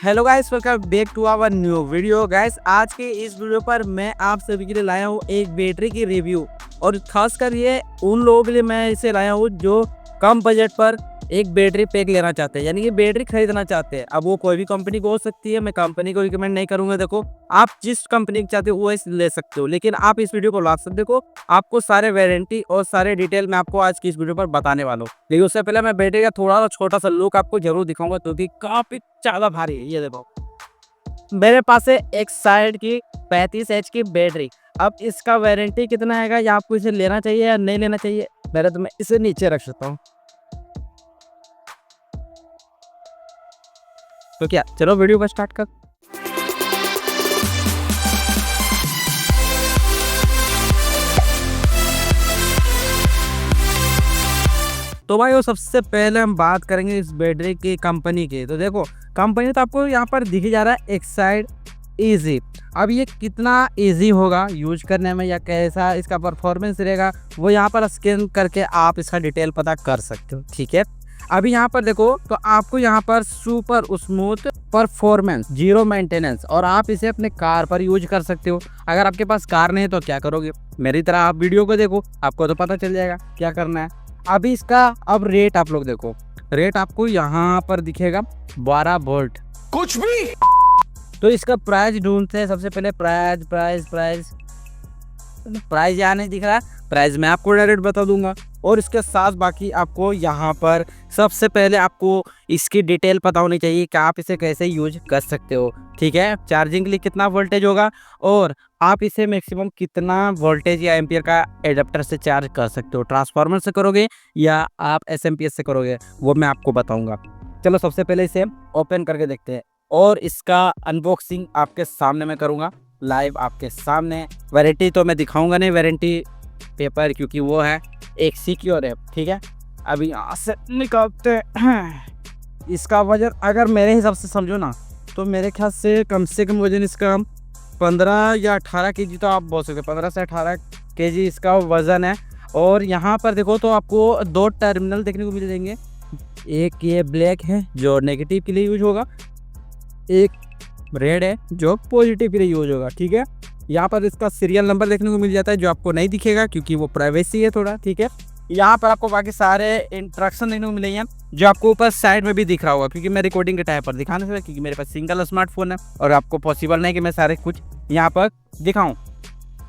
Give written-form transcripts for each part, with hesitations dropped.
Hello guys, welcome back to our new video. Guys, आज के इस वीडियो पर मैं आप सभी के लिए लाया हूँ एक बैटरी की रिव्यू। और खासकर ये उन लोगों के लिए मैं इसे लाया हूँ जो कम बजट पर एक बैटरी पैक लेना चाहते हैं, यानी कि बैटरी खरीदना चाहते हैं। अब वो कोई भी कंपनी को हो सकती है, मैं कंपनी को रिकमेंड नहीं करूंगा। देखो, आप जिस कंपनी की चाहते हो वो ले सकते हो, लेकिन आप इस वीडियो को लास्ट तक देखो। आपको सारे वारंटी और सारे डिटेल मैं आपको आज की इस वीडियो पर बताने वाला हूँ। लेकिन उससे पहले मैं बैटरी का थोड़ा सा छोटा सा लुक आपको जरूर दिखाऊंगा, क्योंकि काफी ज्यादा भारी है। ये देखो, मेरे पास है एक साइड की 35H की बैटरी। अब इसका वारंटी कितना आएगा, या आपको इसे लेना चाहिए या नहीं लेना चाहिए, पहले तो मैं इसे नीचे रख सकता हूँ। तो क्या, चलो वीडियो को स्टार्ट कर। तो भाई, वो सबसे पहले हम बात करेंगे इस बैटरी की कंपनी की। तो देखो, कंपनी तो आपको यहाँ पर दिख जा रहा है, एक्साइड इजी। अब ये कितना इजी होगा यूज करने में या कैसा इसका परफॉर्मेंस रहेगा, वो यहाँ पर स्कैन करके आप इसका डिटेल पता कर सकते हो। ठीक है, अभी यहाँ पर देखो, तो आपको यहाँ पर super smooth performance, zero maintenance, और आप इसे अपने कार पर यूज कर सकते हो। अगर आपके पास कार नहीं है तो क्या करोगे, मेरी तरह आप वीडियो को देखो, आपको तो पता चल जाएगा क्या करना है। अभी इसका अब रेट आप लोग देखो, रेट आपको यहाँ पर दिखेगा 12 वोल्ट कुछ भी। तो इसका प्राइस ढूंढते हैं। सबसे पहले प्राइस यहाँ नहीं दिख रहा, प्राइस मैं आपको डायरेक्ट बता दूंगा। और इसके साथ बाकी आपको यहाँ पर सबसे पहले आपको इसकी डिटेल पता होनी चाहिए कि आप इसे कैसे यूज कर सकते हो। ठीक है, चार्जिंग के लिए कितना वोल्टेज होगा, और आप इसे मैक्सिमम कितना वोल्टेज या एम्पियर का एडाप्टर से चार्ज कर सकते हो। ट्रांसफार्मर से करोगे या आप एसएमपीएस से करोगे, वो मैं आपको बताऊंगा। चलो, सबसे पहले इसे ओपन करके देखते हैं, और इसका अनबॉक्सिंग आपके सामने मैं करूँगा लाइव आपके सामने। वारंटी तो मैं दिखाऊंगा नहीं, वारंटी पेपर, क्योंकि वो है एक सिक्योर है। ठीक है, अभी यहाँ से निकालते हैं। इसका वजन अगर मेरे हिसाब से समझो ना, तो मेरे ख्याल से कम वजन इसका 15 या 18 केजी तो आप बोल सकते हो। 15 से 18 केजी इसका वजन है। और यहाँ पर देखो तो आपको 2 टर्मिनल देखने को मिल जाएंगे। एक ये ब्लैक है जो नेगेटिव के लिए यूज होगा, एक रेड है जो पॉजिटिव के लिए यूज होगा। ठीक है, यहाँ पर इसका सीरियल नंबर देखने को मिल जाता है, जो आपको नहीं दिखेगा क्योंकि वो प्राइवेसी है थोड़ा। ठीक है, यहाँ पर आपको बाकी सारे इंस्ट्रक्शन देखने को मिलेंगे, जो आपको ऊपर साइड में भी दिख रहा होगा, क्योंकि मैं रिकॉर्डिंग के टाइम पर दिखाने से, क्योंकि मेरे पास सिंगल स्मार्टफोन है और आपको पॉसिबल नहीं कि मैं सारे कुछ यहाँ पर दिखाऊँ।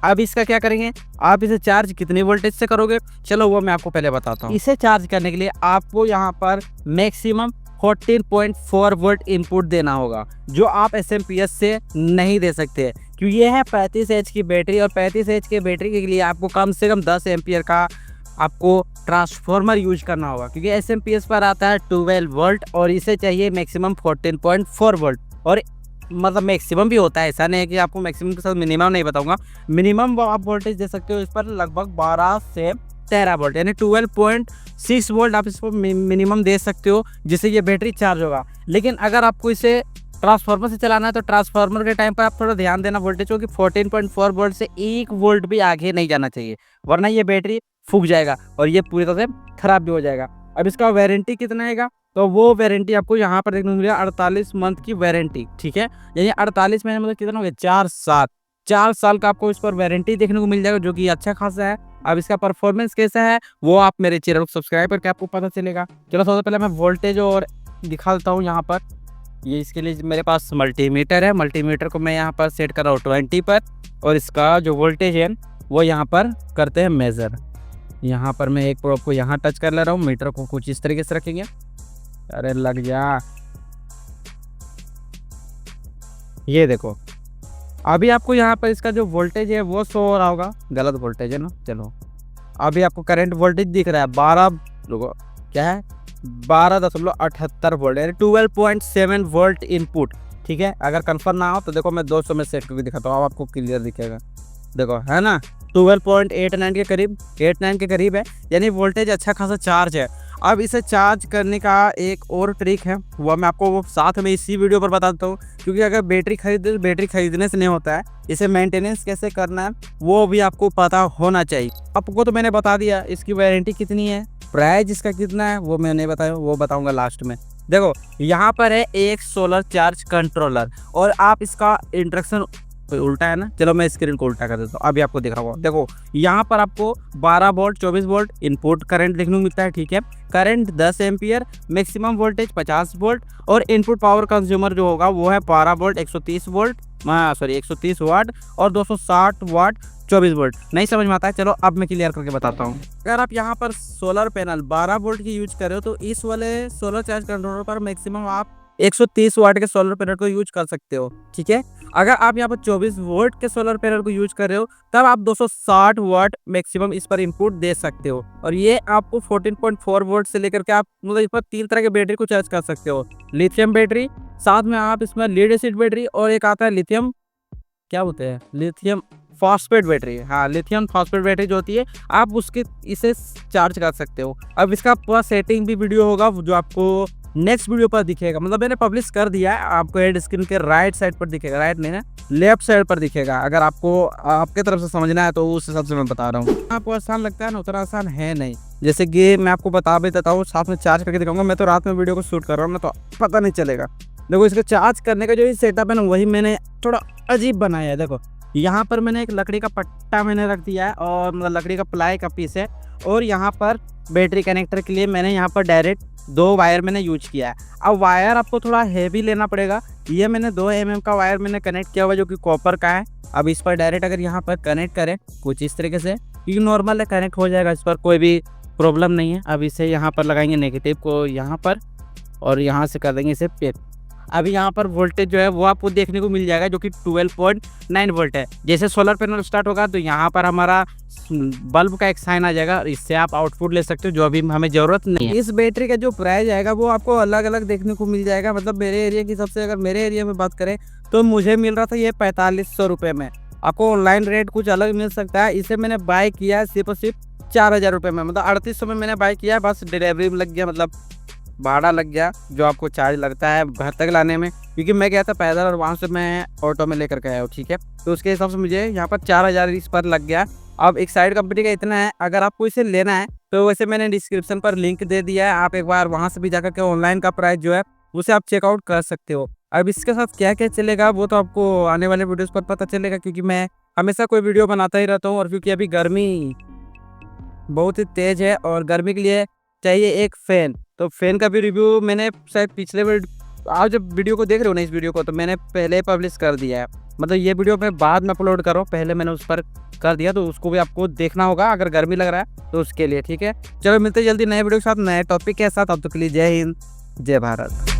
अब इसका क्या करेंगे, आप इसे चार्ज कितनी वोल्टेज से करोगे, चलो वो मैं आपको पहले बताता हूँ। इसे चार्ज करने के लिए आपको यहाँ पर मैक्सिमम 14.4 वोल्ट इनपुट देना होगा, जो आप एसएमपीएस से नहीं दे सकते, क्योंकि ये है 35H की बैटरी। और 35H की बैटरी के लिए आपको कम से कम 10 एम्पियर का आपको ट्रांसफार्मर यूज करना होगा, क्योंकि एसएमपीएस पर आता है 12 वोल्ट और इसे चाहिए मैक्सिमम 14.4 वोल्ट। और मतलब मैक्सिमम भी होता है, ऐसा नहीं है कि आपको मैक्सिमम के साथ मिनिमम नहीं बताऊंगा। मिनिमम आप वोल्टेज दे सकते हो इस पर लगभग 12 से 13 वोल्ट, यानी 12.6 वोल्ट आप इस पर मिनिमम दे सकते हो, जिससे ये बैटरी चार्ज होगा। लेकिन अगर आपको इसे ट्रांसफार्मर से चलाना है तो ट्रांसफार्मर के टाइम पर आप थोड़ा ध्यान देना वोल्टेज को, कि 14.4 वोल्ट से 1 वोल्ट भी आगे नहीं जाना चाहिए, वरना ये बैटरी फूक जाएगा और ये पूरी तरह से खराब भी हो जाएगा। अब इसका वारंटी कितना आएगा, तो वो वारंटी आपको यहाँ पर देखने को मिलेगा 48 मंथ की वारंटी। ठीक है, यानी 48 महीने मतलब कितना हो गया, 4 साल का आपको इस पर वारंटी देखने को मिल जाएगा, जो कि अच्छा खासा है। अब इसका परफॉर्मेंस कैसा है वो आप मेरे चैनल को सब्सक्राइब करके आपको पता चलेगा। चलो, सबसे पहले मैं वोल्टेज और दिखा देता हूँ। यहाँ पर ये इसके लिए मेरे पास मल्टीमीटर है, मल्टीमीटर को मैं यहाँ पर सेट कर रहा हूँ 20 पर, और इसका जो वोल्टेज है वो यहाँ पर करते हैं मेज़र। यहाँ पर मैं एक प्रोब को यहाँ टच कर ले रहा हूँ, मीटर को कुछ इस तरीके से रखेंगे। अरे लग जा, ये देखो, अभी आपको यहाँ पर इसका जो वोल्टेज है वो शो हो रहा होगा, गलत वोल्टेज है ना। चलो, अभी आपको करंट वोल्टेज दिख रहा है 12.78 वोल्ट, यानी 12.7 वोल्ट इनपुट। ठीक है, अगर कंफर्म ना हो तो देखो मैं 200 में सेट करके दिखाता हूँ, आपको क्लियर दिखेगा। देखो, है ना, 12.89 के करीब, 89 के करीब है, यानी वोल्टेज अच्छा खासा चार्ज है। अब इसे चार्ज करने का एक और ट्रिक है, वो मैं आपको वो साथ में इसी वीडियो पर बताता हूँ, क्योंकि अगर बैटरी खरीदने से नहीं होता है, इसे मेंटेनेंस कैसे करना है वो भी आपको पता होना चाहिए। आपको तो मैंने बता दिया इसकी वारंटी कितनी है, प्राइस इसका कितना है वो मैं नहीं बताया, वो बताऊंगा लास्ट में। देखो यहाँ पर है एक सोलर चार्ज कंट्रोलर, और आप इसका इंस्ट्रक्शन उल्टा है ना, चलो मैं स्क्रीन को उल्टा कर देता हूँ, अभी आपको दिखा हुआ। देखो यहाँ पर आपको 12 वोल्ट 24 वोल्ट इनपुट करंट देखने को मिलता है, ठीक है। Current 10 ampere, maximum voltage 50 volt, और इनपुट पावर कंज्यूमर जो होगा वो है 12 वोल्ट 130 वोल्ट, सॉरी 130 वाट, और 260 वाट 24 वोल्ट। नहीं समझ में आता है, चलो अब मैं क्लियर करके बताता हूँ। अगर आप यहाँ पर सोलर पैनल 12 वोल्ट की यूज कर रहे हो तो इस वाले सोलर चार्ज कंट्रोलर पर मैक्सिमम आप 130 वाट के सोलर पैनल को यूज कर सकते हो, ठीक है। अगर आप यहाँ पर 24 वोल्ट के सोलर पैनल को यूज कर रहे हो तब आप 260 वाट मैक्सिमम इस पर इनपुट दे सकते हो, और ये आपको 14.4 वोल्ट से लेकर के आप मतलब इस पर 3 तरह के बैटरी को चार्ज कर सकते हो। लिथियम बैटरी, साथ में आप इसमें लीड एसिड बैटरी, और एक आता है लिथियम, क्या बोलते हैं, लिथियम फॉस्फेट बैटरी। हाँ, लिथियम फॉस्फेट बैटरी जो होती है आप उसके इसे चार्ज कर सकते हो। अब इसका पूरा सेटिंग भी वीडियो होगा जो आपको नेक्स्ट वीडियो पर दिखेगा, मतलब मैंने पब्लिश कर दिया है, आपको हेड स्क्रीन के राइट साइड पर दिखेगा, राइट नहीं ना, लेफ्ट साइड पर दिखेगा। अगर आपको आपके तरफ से समझना है तो उस हिसाब से मैं बता रहा हूँ। आपको आसान लगता है ना, उतना आसान है नहीं। जैसे कि मैं आपको बता भी देता हूँ, साथ में चार्ज करके दिखाऊंगा। मैं तो रात में वीडियो को शूट कर रहा हूँ ना, तो पता नहीं चलेगा। देखो इसको चार्ज करने का जो सेटअप है ना, वही मैंने थोड़ा अजीब बनाया है। देखो यहाँ पर मैंने एक लकड़ी का पट्टा मैंने रख दिया है, और मतलब लकड़ी का प्लाई का पीस है, और यहाँ पर बैटरी कनेक्टर के लिए मैंने यहाँ पर डायरेक्ट 2 वायर मैंने यूज किया है। अब वायर आपको थोड़ा हैवी लेना पड़ेगा। ये मैंने 2 mm का वायर मैंने कनेक्ट किया हुआ जो कि कॉपर का है। अब इस पर डायरेक्ट अगर यहाँ पर कनेक्ट करें कुछ इस तरीके से, क्योंकि नॉर्मल है, कनेक्ट हो जाएगा, इस पर कोई भी प्रॉब्लम नहीं है। अब इसे यहाँ पर लगाएंगे नेगेटिव को यहाँ पर, और यहाँ से कर देंगे इसे पे। अभी यहाँ पर वोल्टेज जो है वो आपको देखने को मिल जाएगा जो कि 12.9 वोल्ट है। जैसे सोलर पैनल स्टार्ट होगा तो यहाँ पर हमारा बल्ब का एक साइन आ जाएगा, इससे आप आउटपुट ले सकते हो, जो अभी हमें ज़रूरत नहीं है। इस बैटरी का जो प्राइस आएगा वो आपको अलग अलग देखने को मिल जाएगा। मतलब मेरे एरिया की सबसे, अगर मेरे एरिया में बात करें तो मुझे मिल रहा था ये 4500 रुपये में। आपको ऑनलाइन रेट कुछ अलग मिल सकता है। इसे मैंने बाय किया है सिर्फ और सिर्फ 4000 रुपये में, मतलब 3800 में मैंने बाय किया है। बस डिलीवरी में लग गया, मतलब भाड़ा लग गया जो आपको चार्ज लगता है घर तक लाने में, क्योंकि मैं गया था पैदल और वहाँ से मैं ऑटो में लेकर के आया हूँ, ठीक है। तो उसके हिसाब से मुझे यहाँ पर 4000 इस पर लग गया। अब एक साइड कंपनी का इतना है। अगर आपको इसे लेना है तो वैसे मैंने डिस्क्रिप्शन पर लिंक दे दिया है, आप एक बार वहाँ से भी जाकर के ऑनलाइन का प्राइस जो है उसे आप चेकआउट कर सकते हो। अब इसके साथ क्या क्या चलेगा वो तो आपको आने वाले वीडियोस पर पता चलेगा, क्योंकि मैं हमेशा कोई वीडियो बनाता ही रहता हूँ। और क्योंकि अभी गर्मी बहुत ही तेज़ है और गर्मी के लिए चाहिए एक फ़ैन, तो फ़ैन का भी रिव्यू मैंने शायद पिछले आप जब वीडियो को देख रहे हो ना, इस वीडियो को, तो मैंने पहले पब्लिश कर दिया है। मतलब ये वीडियो मैं बाद में अपलोड कर रहा हूँ, पहले मैंने उस पर कर दिया, तो उसको भी आपको देखना होगा अगर गर्मी लग रहा है तो उसके लिए, ठीक है। चलो मिलते जल्दी नए वीडियो के साथ, नए टॉपिक के साथ। अब तक के लिए जय हिंद, जय भारत।